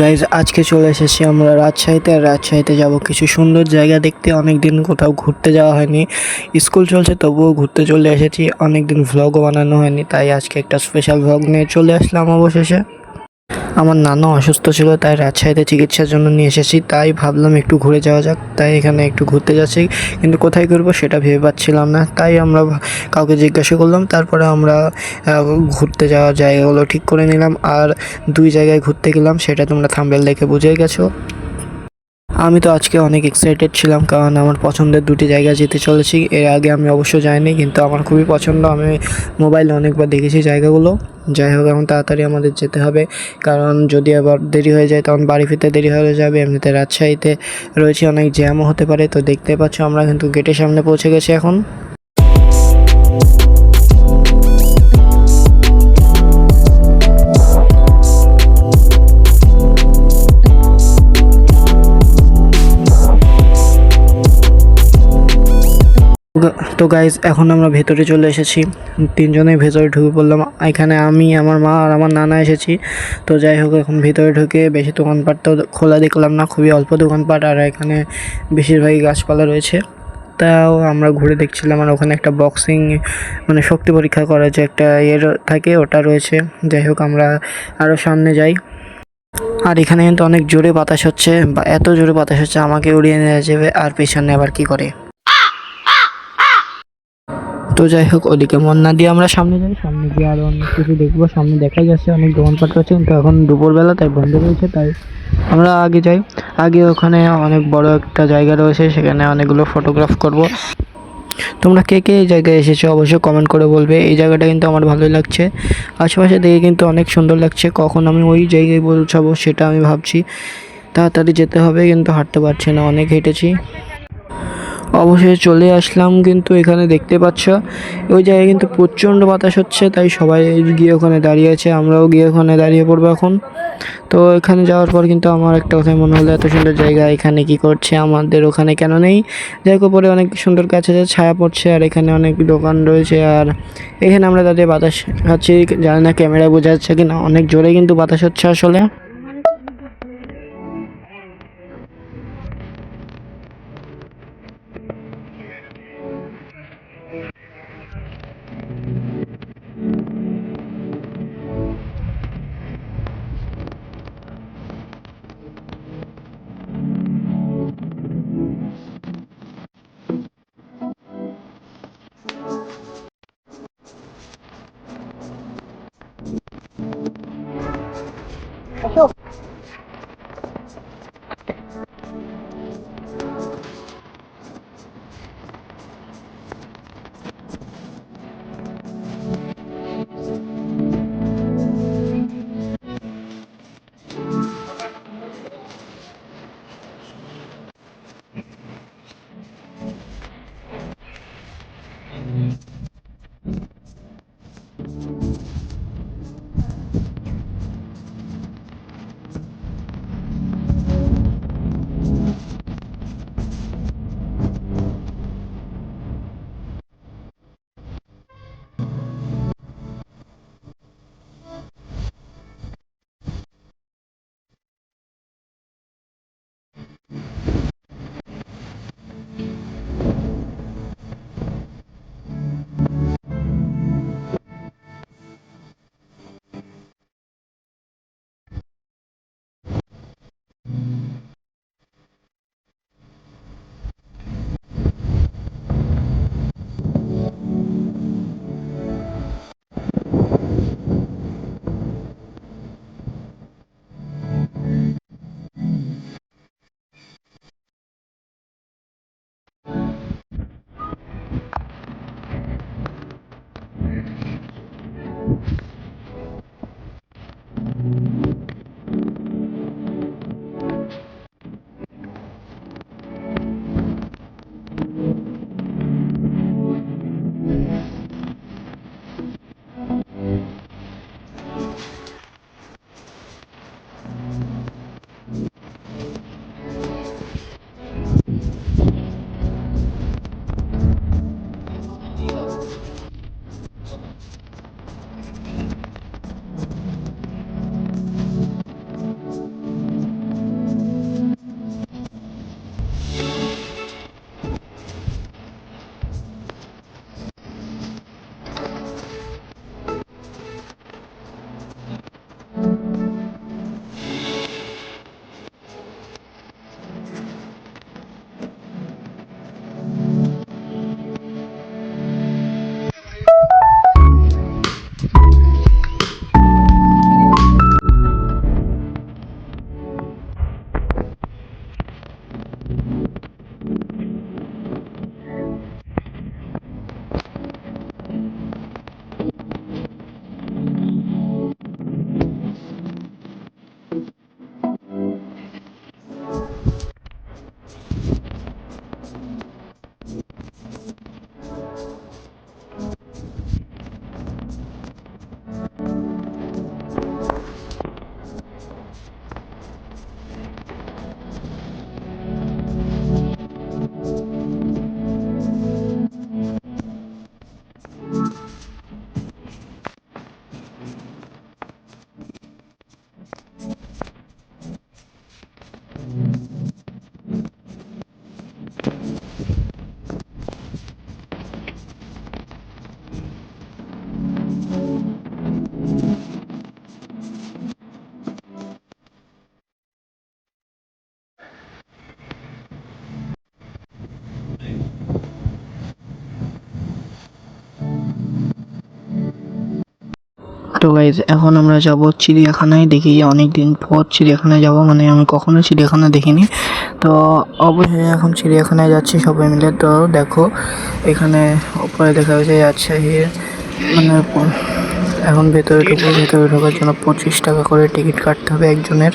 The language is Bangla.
গাইজ আজকে চলে এসেছি আমরা রাজশাহীতে। আর রাজশাহীতে যাব কিছু সুন্দর জায়গা দেখতে। অনেক দিন কোথাও ঘুরতে যাওয়া হয়নি, স্কুল চলছে তবুও ঘুরতে চলে এসেছি। অনেক দিন ভ্লগও বানানো হয়নি, তাই আজকে একটা স্পেশাল ভ্লগ নিয়ে চলে আসলাম অবশেষে। আমার নানু অসুস্থ ছিল, তাই রাজশাহীতে চিকিৎসার জন্য নিয়ে এসেছি। তাই ভাবলাম একটু ঘুরে যাওয়া যাক, তাই এখানে একটু ঘুরতে যাচ্ছি। কিন্তু কোথায় ঘুরবো সেটা ভেবে পাচ্ছিলাম না, তাই আমরা কাউকে জিজ্ঞাসা করলাম। তারপরে আমরা ঘুরতে যাওয়ার জায়গাগুলো ঠিক করে নিলাম। আর দুই জায়গায় ঘুরতে গেলাম, সেটা তোমরা থাম্বনেল দেখে বুঝে গেছো। আমি তো আজকে অনেক এক্সাইটেড ছিলাম, কারণ আমার পছন্দের দুটি জায়গা যেতে চলেছি। এর আগে আমি অবশ্য যাইনি, কিন্তু আমার খুবই পছন্দ। আমি মোবাইলে অনেকবার দেখেছি জায়গাগুলো। যাই হোক, এখন তাড়াতাড়ি আমাদের যেতে হবে, কারণ যদি আবার দেরি হয়ে যায় তখন বাড়ি ফিরতে দেরি হয়ে যাবে। এমনিতে রাজশাহীতে রয়েছে, অনেক জ্যামও হতে পারে। তো দেখতে পাচ্ছ আমরা কিন্তু গেটের সামনে পৌঁছে গেছি এখন। তো গাইজ এখন আমরা ভেতরে চলে এসেছি, তিনজনেই ভেতরে ঢুকে পড়লাম। এখানে আমি, আমার মা আর আমার নানা এসেছি। তো যাই হোক, এখন ভিতরে ঢুকে বেশি দোকানপাট তো খোলা দেখলাম না, খুবই অল্প দোকানপাট। আর এখানে বেশিরভাগই গাছপালা রয়েছে। তাও আমরা ঘুরে দেখছিলাম। আর ওখানে একটা বক্সিং মানে শক্তি পরীক্ষা করার যে একটা থাকে, ওটা রয়েছে। যাই হোক, আমরা আরও সামনে যাই। আর এখানে কিন্তু অনেক জোরে বাতাস হচ্ছে, বা এত জোরে বাতাস হচ্ছে আমাকে উড়িয়ে নিয়ে যাবে। আর পেছনে আবার কি করে। তো যাই হোক, ওদিকে মন না দিয়ে আমরা সামনে যাই। সামনে গিয়ে আরো অনেক কিছু দেখবো। সামনে দেখাই যাচ্ছে অনেক দোকানপাট রয়েছে, কিন্তু এখন দুপুরবেলা তাই বন্ধ রয়েছে। তাই আমরা আগে যাই। আগে ওখানে অনেক বড় একটা জায়গা রয়েছে, সেখানে অনেকগুলো ফটোগ্রাফ করব। তোমরা কে কে এই জায়গায় এসেছো অবশ্যই কমেন্ট করে বলবে। এই জায়গাটা কিন্তু আমার ভালোই লাগছে, আশেপাশে দেখে কিন্তু অনেক সুন্দর লাগছে। কখন আমি ওই জায়গায় পৌঁছাবো সেটা আমি ভাবছি। তাড়াতাড়ি যেতে হবে, কিন্তু হাঁটতে পারছি না, অনেক হেঁটেছি। অবশেষে চলে আসলাম, কিন্তু এখানে দেখতে পাচ্ছ ওই জায়গায় কিন্তু প্রচণ্ড বাতাস হচ্ছে। তাই সবাই গিয়ে ওখানে দাঁড়িয়ে আছে, আমরাও গিয়ে ওখানে দাঁড়িয়ে পড়বো এখন। তো এখানে যাওয়ার পর কিন্তু আমার একটা কথাই মনে হলো, এত সুন্দর জায়গা এখানে কি করছে, আমাদের ওখানে কেন নেই। যাই হোক, পরে অনেক সুন্দর গাছে ছায়া পড়ছে, আর এখানে অনেক দোকান রয়েছে। আর এখানে আমরা দাঁড়িয়ে বাতাস খাচ্ছি। জানি না ক্যামেরা বোঝা যাচ্ছে কিনা, অনেক জোরে কিন্তু বাতাস হচ্ছে আসলে। তো গাইজ এখন আমরা যাব চিড়িয়াখানায়। দেখি অনেক দিন পর চিড়িয়াখানায় যাব, মানে আমি কখনো চিড়িয়াখানা দেখিনি। তো অবশ্যই এখন চিড়িয়াখানায় যাচ্ছি সবাই মিলে। তো দেখো এখানে উপরে দেখা যাচ্ছে মানে এখন ভেতরে ঢুকবো। ভেতরে ঢোকার জন্য 25 টাকা করে টিকিট কাটতে হবে একজনের।